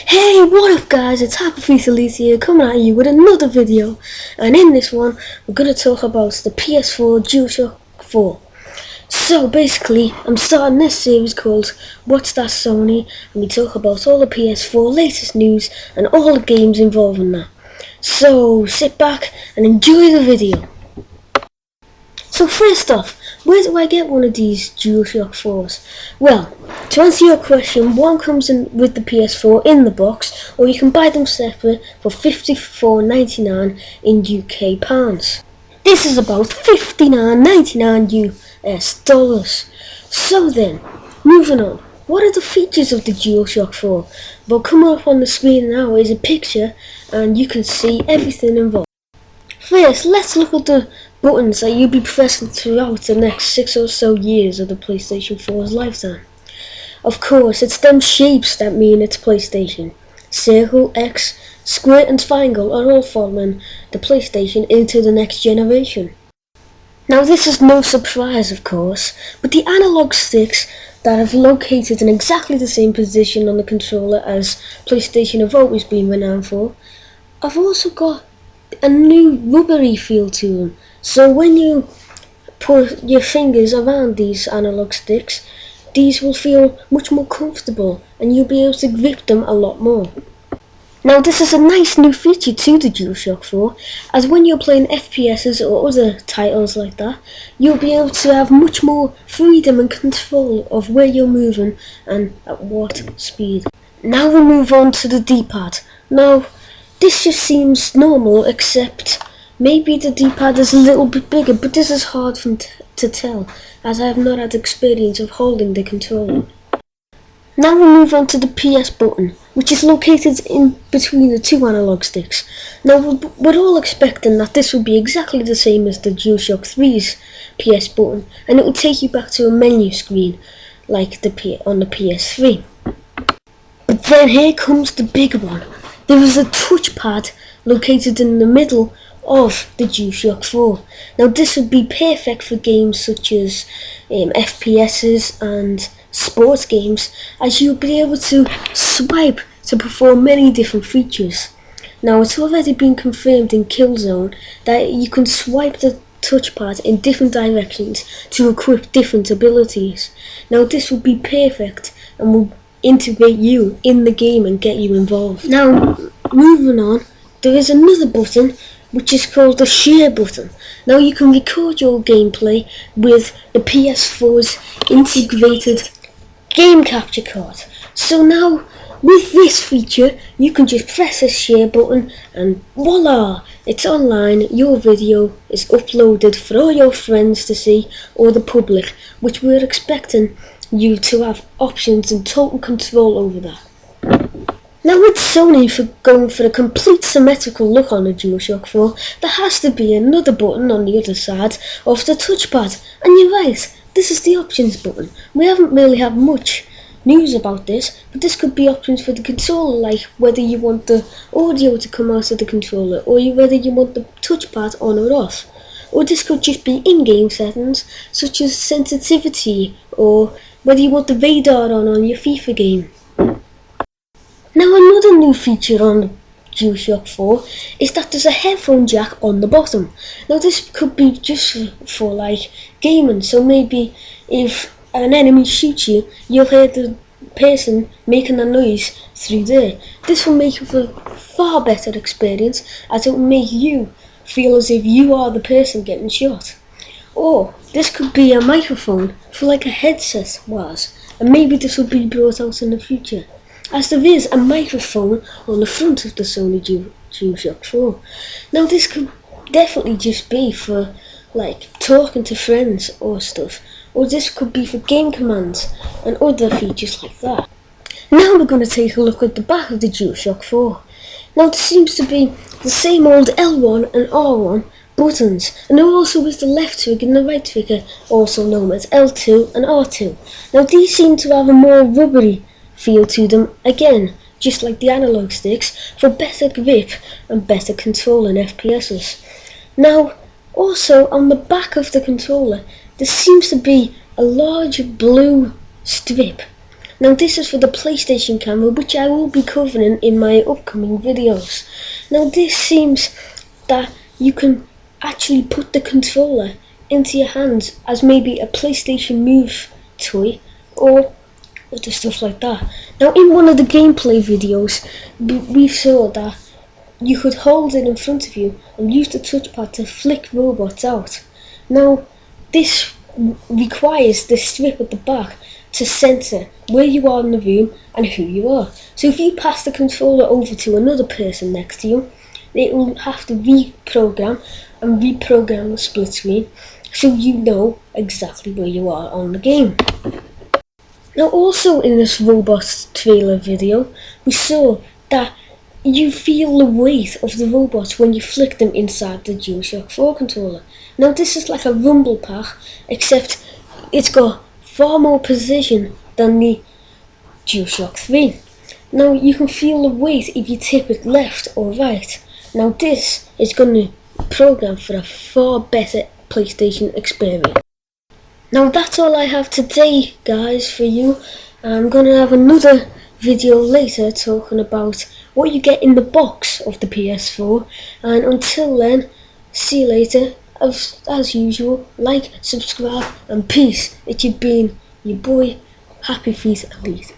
Hey, what up guys, it's Happy Elite here coming at you with another video, and in this one we're going to talk about the PS4 Dualshock 4. So basically I'm starting this series called What's That Sony, and we talk about all the PS4 latest news and all the games involving that. So sit back and enjoy the video. So first off, where do I get one of these Dualshock 4s? Well, to answer your question, one comes in with the PS4 in the box, or you can buy them separate for £54.99 in UK pounds. This is about $59.99 US dollars. So then, moving on. What are the features of the Dualshock 4? Well, coming up on the screen now is a picture, and you can see everything involved. First, let's look at the buttons that you'll be pressing throughout the next 6 or so years of the PlayStation 4's lifetime. Of course, it's them shapes that mean it's PlayStation. Circle, X, square and triangle are all following the PlayStation into the next generation. Now this is no surprise, of course, but the analog sticks that have located in exactly the same position on the controller as PlayStation have always been renowned for, have also got a new rubbery feel to them. So when you put your fingers around these analog sticks, these will feel much more comfortable and you'll be able to grip them a lot more. Now this is a nice new feature to the Dualshock 4, as when you're playing FPSs or other titles like that, you'll be able to have much more freedom and control of where you're moving and at what speed. Now we move on to the D-pad. Now this just seems normal, except maybe the D-pad is a little bit bigger, but this is hard to tell, as I have not had experience of holding the controller. Now we move on to the PS button, which is located in between the two analog sticks. Now we're all expecting that this will be exactly the same as the Dualshock 3's PS button, and it will take you back to a menu screen, like on the PS3. But then here comes the big one. There is a touchpad located in the middle of the Dualshock 4. Now this would be perfect for games such as FPSs and sports games, as you'll be able to swipe to perform many different features. Now it's already been confirmed in Killzone that you can swipe the touchpad in different directions to equip different abilities. Now this would be perfect and will integrate you in the game and get you involved. Now, moving on, there is another button which is called the share button. Now you can record your gameplay with the PS4's integrated game capture card. So now, with this feature, you can just press the share button and voila! It's online, your video is uploaded for all your friends to see, or the public, which we're expecting you to have options and total control over that. Now with Sony going for a complete symmetrical look on the Dualshock 4, there has to be another button on the other side of the touchpad, and you're right, this is the options button. We haven't really had much news about this, but this could be options for the controller, like whether you want the audio to come out of the controller, or whether you want the touchpad on or off. Or this could just be in-game settings, such as sensitivity, or whether you want the radar on your FIFA game. Now another new feature on the Dualshock 4 is that there's a headphone jack on the bottom. Now this could be just for like gaming, so maybe if an enemy shoots you, you'll hear the person making a noise through there. This will make it a far better experience, as it will make you feel as if you are the person getting shot. Or this could be a microphone for like a headset was, and maybe this will be brought out in the future, as there is a microphone on the front of the Sony Dualshock 4. Now this could definitely just be for like talking to friends or stuff, or this could be for game commands and other features like that. Now we're going to take a look at the back of the Dualshock 4. Now there seems to be the same old L1 and R1 buttons, and there also is the left trigger and the right trigger, also known as L2 and R2. Now these seem to have a more rubbery feel to them, again, just like the analog sticks, for better grip and better control in FPSs. Now, also on the back of the controller, there seems to be a large blue strip Now this is for the PlayStation camera, which I will be covering in my upcoming videos. Now this seems that you can actually put the controller into your hands as maybe a PlayStation Move toy or other stuff like that. Now in one of the gameplay videos we saw that you could hold it in front of you and use the touchpad to flick robots out. Now this requires the strip at the back to censor where you are in the room and who you are. So if you pass the controller over to another person next to you, it will have to reprogram the split screen so you know exactly where you are on the game. Now also in this robot trailer video, we saw that you feel the weight of the robots when you flick them inside the Dualshock 4 controller. Now this is like a rumble pack, except it's got far more precision than the Dualshock 3. Now you can feel the weight if you tip it left or right. Now this is going to program for a far better PlayStation experience. Now that's all I have today, guys, for you. I'm going to have another video later talking about what you get in the box of the PS4. And until then, see you later. As usual, like, subscribe, and peace. It's been your boy, Happy Feet Elite.